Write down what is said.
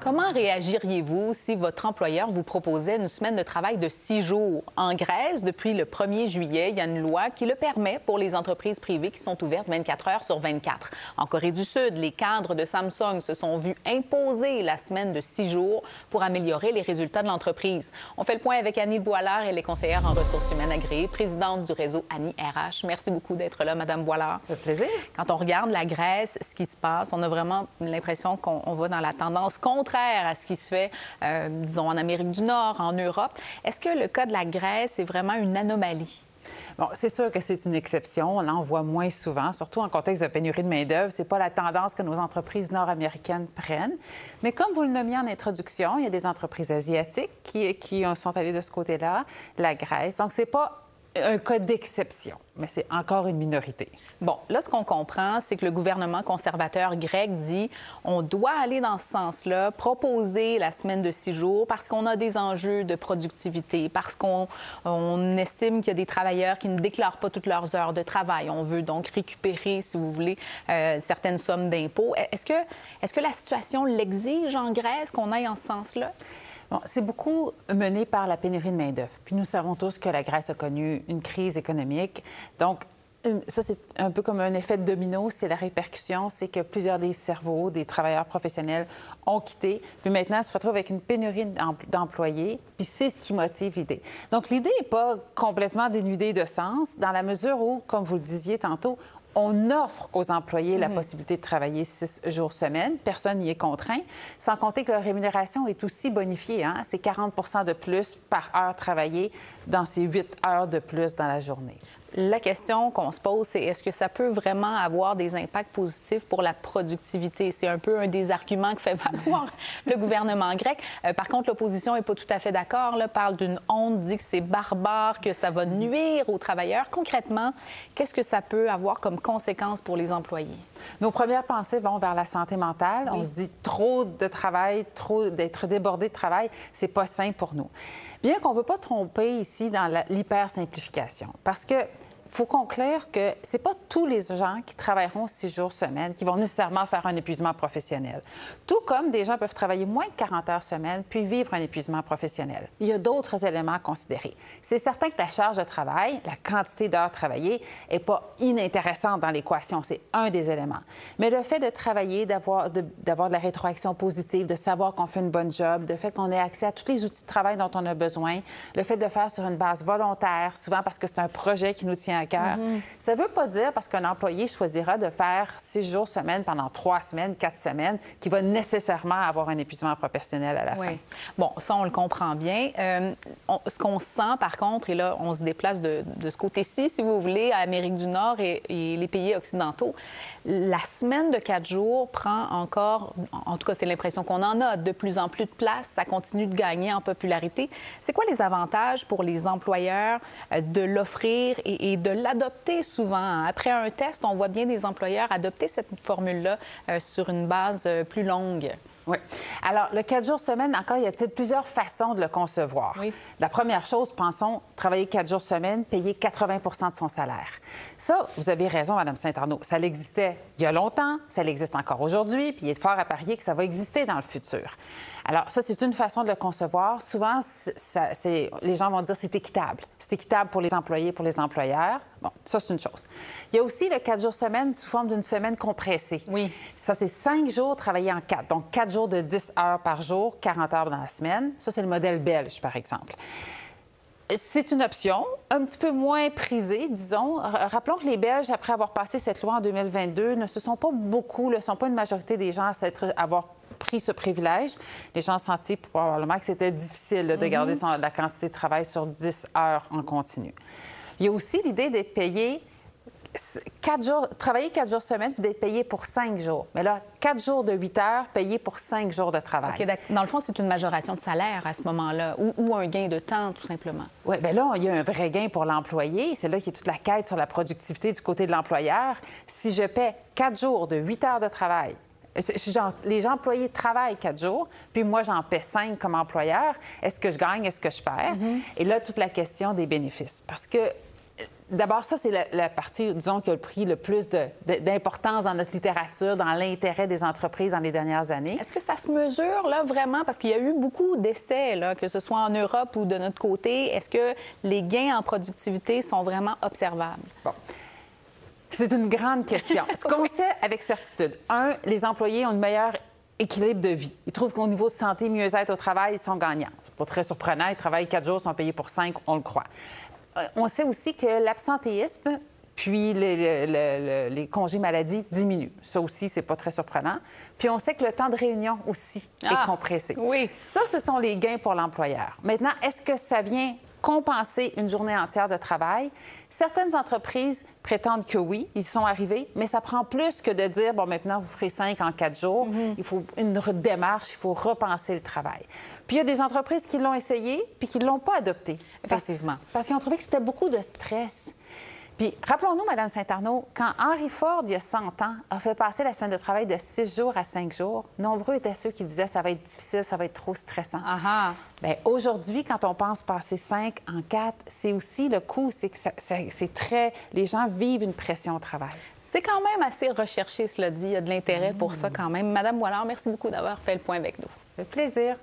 Comment réagiriez-vous si votre employeur vous proposait une semaine de travail de 6 jours? En Grèce, depuis le 1er juillet, il y a une loi qui le permet pour les entreprises privées qui sont ouvertes 24 heures sur 24. En Corée du Sud, les cadres de Samsung se sont vus imposer la semaine de 6 jours pour améliorer les résultats de l'entreprise. On fait le point avec Annie Boilard, elle est conseillère en ressources humaines agréée, présidente du réseau Annie RH. Merci beaucoup d'être là, Madame Boilard. Ça fait plaisir. Quand on regarde la Grèce, ce qui se passe, on a vraiment l'impression qu'on va dans la tendance contraire à ce qui se fait, disons, en Amérique du Nord, en Europe. Est-ce que le cas de la Grèce est vraiment une anomalie? Bon, c'est sûr que c'est une exception. On en voit moins souvent, surtout en contexte de pénurie de main-d'œuvre. Ce n'est pas la tendance que nos entreprises nord-américaines prennent. Mais comme vous le nommiez en introduction, il y a des entreprises asiatiques qui sont allées de ce côté-là, la Grèce. Donc, c'est pas un cas d'exception, mais c'est encore une minorité. Bon, là, ce qu'on comprend, c'est que le gouvernement conservateur grec dit on doit aller dans ce sens-là, proposer la semaine de 6 jours parce qu'on a des enjeux de productivité, parce qu'on estime qu'il y a des travailleurs qui ne déclarent pas toutes leurs heures de travail. On veut donc récupérer, si vous voulez, certaines sommes d'impôts. Est-ce que la situation l'exige en Grèce qu'on aille en ce sens-là? Bon, c'est beaucoup mené par la pénurie de main-d'œuvre. Puis nous savons tous que la Grèce a connu une crise économique. Donc, ça, c'est un peu comme un effet de domino. C'est la répercussion, c'est que plusieurs des cerveaux, des travailleurs professionnels ont quitté. Puis maintenant, ils se retrouvent avec une pénurie d'employés. Puis c'est ce qui motive l'idée. Donc, l'idée n'est pas complètement dénudée de sens, dans la mesure où, comme vous le disiez tantôt, on offre aux employés la possibilité de travailler 6 jours semaine. Personne n'y est contraint. Sans compter que leur rémunération est aussi bonifiée. Hein? C'est 40 de plus par heure travaillée dans ces 8 heures de plus dans la journée. La question qu'on se pose, c'est est-ce que ça peut vraiment avoir des impacts positifs pour la productivité? C'est un peu un des arguments que fait valoir le gouvernement grec. Par contre, l'opposition n'est pas tout à fait d'accord. Parle d'une honte, dit que c'est barbare, que ça va nuire aux travailleurs. Concrètement, qu'est-ce que ça peut avoir comme conséquence pour les employés? Nos premières pensées vont vers la santé mentale. Oui. On se dit trop de travail, d'être débordé de travail, c'est pas sain pour nous. Bien qu'on ne veut pas tromper ici dans l'hypersimplification, parce que faut conclure que ce n'est pas tous les gens qui travailleront 6 jours semaine qui vont nécessairement faire un épuisement professionnel. Tout comme des gens peuvent travailler moins de 40 heures semaine puis vivre un épuisement professionnel. Il y a d'autres éléments à considérer. C'est certain que la charge de travail, la quantité d'heures travaillées, n'est pas inintéressante dans l'équation. C'est un des éléments. Mais le fait de travailler, d'avoir de la rétroaction positive, de savoir qu'on fait une bonne job, le fait qu'on ait accès à tous les outils de travail dont on a besoin, le fait de le faire sur une base volontaire, souvent parce que c'est un projet qui nous tient à cœur. Ça ne veut pas dire parce qu'un employé choisira de faire 6 jours semaine pendant 3 semaines, 4 semaines, qu'il va nécessairement avoir un épuisement professionnel à la fin. Bon, ça, on le comprend bien. Ce qu'on sent, par contre, et là, on se déplace de ce côté-ci, si vous voulez, à l'Amérique du Nord et les pays occidentaux, la semaine de 4 jours prend encore, en tout cas, c'est l'impression qu'on en a, de plus en plus de place. Ça continue de gagner en popularité. C'est quoi les avantages pour les employeurs de l'offrir et de l'adopter souvent? Après un test, on voit bien des employeurs adopter cette formule-là sur une base plus longue. Oui. Alors, le 4 jours semaine, encore, y a-t-il plusieurs façons de le concevoir? Oui. La première chose, pensons, travailler 4 jours semaine, payer 80 de son salaire. Ça, vous avez raison, Mme Saint-Arnaud. Ça l'existait il y a longtemps, ça l'existe encore aujourd'hui, puis il est fort à parier que ça va exister dans le futur. Alors, ça, c'est une façon de le concevoir. Souvent, les gens vont dire que c'est équitable. C'est équitable pour les employés, pour les employeurs. Bon, ça, c'est une chose. Il y a aussi le 4 jours semaine sous forme d'une semaine compressée. Oui. Ça, c'est 5 jours travaillés en 4. Donc, 4 jours de 10 heures par jour, 40 heures dans la semaine. Ça, c'est le modèle belge, par exemple. C'est une option, un petit peu moins prisée, disons. Rappelons que les Belges, après avoir passé cette loi en 2022, ne sont pas une majorité des gens à avoir pris ce privilège. Les gens ont senti probablement que c'était difficile de garder la quantité de travail sur 10 heures en continu. Il y a aussi l'idée d'être payé 4 jours, travailler 4 jours semaine puis d'être payé pour 5 jours. Mais là, 4 jours de 8 heures payés pour 5 jours de travail. OK, dans le fond, c'est une majoration de salaire à ce moment-là ou un gain de temps, tout simplement. Oui, bien là, il y a un vrai gain pour l'employé. C'est là qu'il y a toute la quête sur la productivité du côté de l'employeur. Si je paie 4 jours de 8 heures de travail, les employés travaillent 4 jours, puis moi, j'en paie 5 comme employeur. Est-ce que je gagne? Est-ce que je perds? Et là, toute la question des bénéfices. Parce que d'abord, ça, c'est la partie, disons, qui a pris le plus d'importance dans notre littérature, dans l'intérêt des entreprises dans les dernières années. Est-ce que ça se mesure, là, vraiment? Parce qu'il y a eu beaucoup d'essais, là, que ce soit en Europe ou de notre côté. Est-ce que les gains en productivité sont vraiment observables? Bon. C'est une grande question. Ce qu'on sait avec certitude, les employés ont un meilleur équilibre de vie. Ils trouvent qu'au niveau de santé, mieux-être au travail, ils sont gagnants. C'est pas très surprenant. Ils travaillent 4 jours, sont payés pour 5, on le croit. On sait aussi que l'absentéisme puis les congés maladie diminuent. Ça aussi, c'est pas très surprenant. Puis on sait que le temps de réunion aussi est compressé. Oui. Ça, ce sont les gains pour l'employeur. Maintenant, est-ce que ça vient compenser une journée entière de travail? Certaines entreprises prétendent que oui, ils sont arrivés, mais ça prend plus que de dire, bon, maintenant, vous ferez 5 en 4 jours. Il faut une démarche, il faut repenser le travail. Puis il y a des entreprises qui l'ont essayé puis qui ne l'ont pas adopté. Effectivement. Parce qu'ils ont trouvé que c'était beaucoup de stress. Puis, rappelons-nous, Mme Saint-Arnaud, quand Henry Ford, il y a 100 ans, a fait passer la semaine de travail de 6 jours à 5 jours, nombreux étaient ceux qui disaient ça va être difficile, ça va être trop stressant. Bien, aujourd'hui, quand on pense passer 5 en 4, c'est aussi le coût, c'est que c'est très... Les gens vivent une pression au travail. C'est quand même assez recherché, cela dit. Il y a de l'intérêt pour ça quand même. Madame Boilard, merci beaucoup d'avoir fait le point avec nous. Ça fait plaisir.